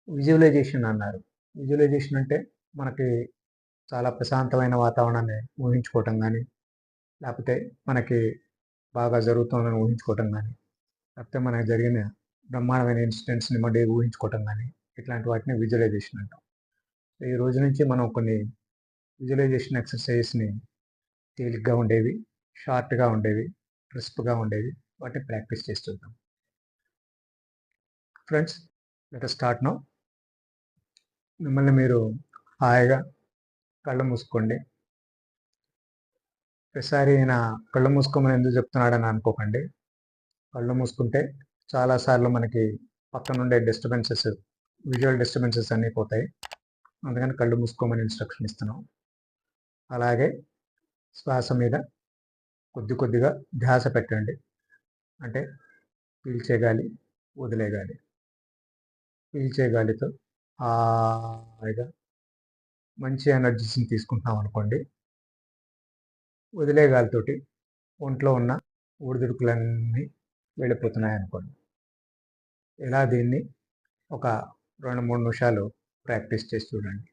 Visualisation అన్నారు. Visualisation అంటే మనకి చాలా ప్రశాంతమైన వాతావరణాన్ని ఊహించుకోవటం గానీ, లేపోతే మనకి బాగా జరుగుతుందని ఊహించుకోవటం గానీ, లేకపోతే మనకు జరిగిన బ్రహ్మాండమైన ఇన్సిడెంట్స్‌ని మళ్ళీ ఊహించుకోవటం గానీ, ఇట్లాంటి వాటిని విజువలైజేషన్ అంటాం. ఈ రోజు నుంచి మనం కొన్ని విజువలైజేషన్ ఎక్సర్‌సైజెస్‌ని తేలిగ్గా ఉండేవి, షార్ట్‌గా ఉండేవి, క్రిస్ప్‌గా ఉండేవి వాటిని ప్రాక్టీస్ చేసి చూద్దాం. Friends, let us start now. మిమ్మల్ని మీరు హాయిగా కళ్ళు మూసుకోండి. ప్రతిసారి ఈయన కళ్ళు మూసుకోమని ఎందుకు చెప్తున్నాడని అనుకోకండి. కళ్ళు మూసుకుంటే చాలా సార్లు మనకి పక్కనుండే డిస్టర్బెన్సెస్, విజువల్ డిస్టర్బెన్సెస్ అన్నీ పోతాయి. అందుకని కళ్ళు మూసుకోమని ఇన్స్ట్రక్షన్ ఇస్తున్నాం. అలాగే శ్వాస మీద కొద్ది కొద్దిగా ధ్యాస పెట్టండి. అంటే పీల్చే గాలి, వదిలే గాలి. పీల్చే గాలితో హాయిగా మంచి ఎనర్జీస్‌ని తీసుకుంటున్నాం అనుకోండి. వదిలే గాలితోటి ఒంట్లో ఉన్న ఒడిదుడుకులన్నీ వెళ్ళిపోతున్నాయనుకోండి. ఇలా దీన్ని ఒక 2, 3 నిమిషాలు ప్రాక్టీస్ చేసి చూడండి.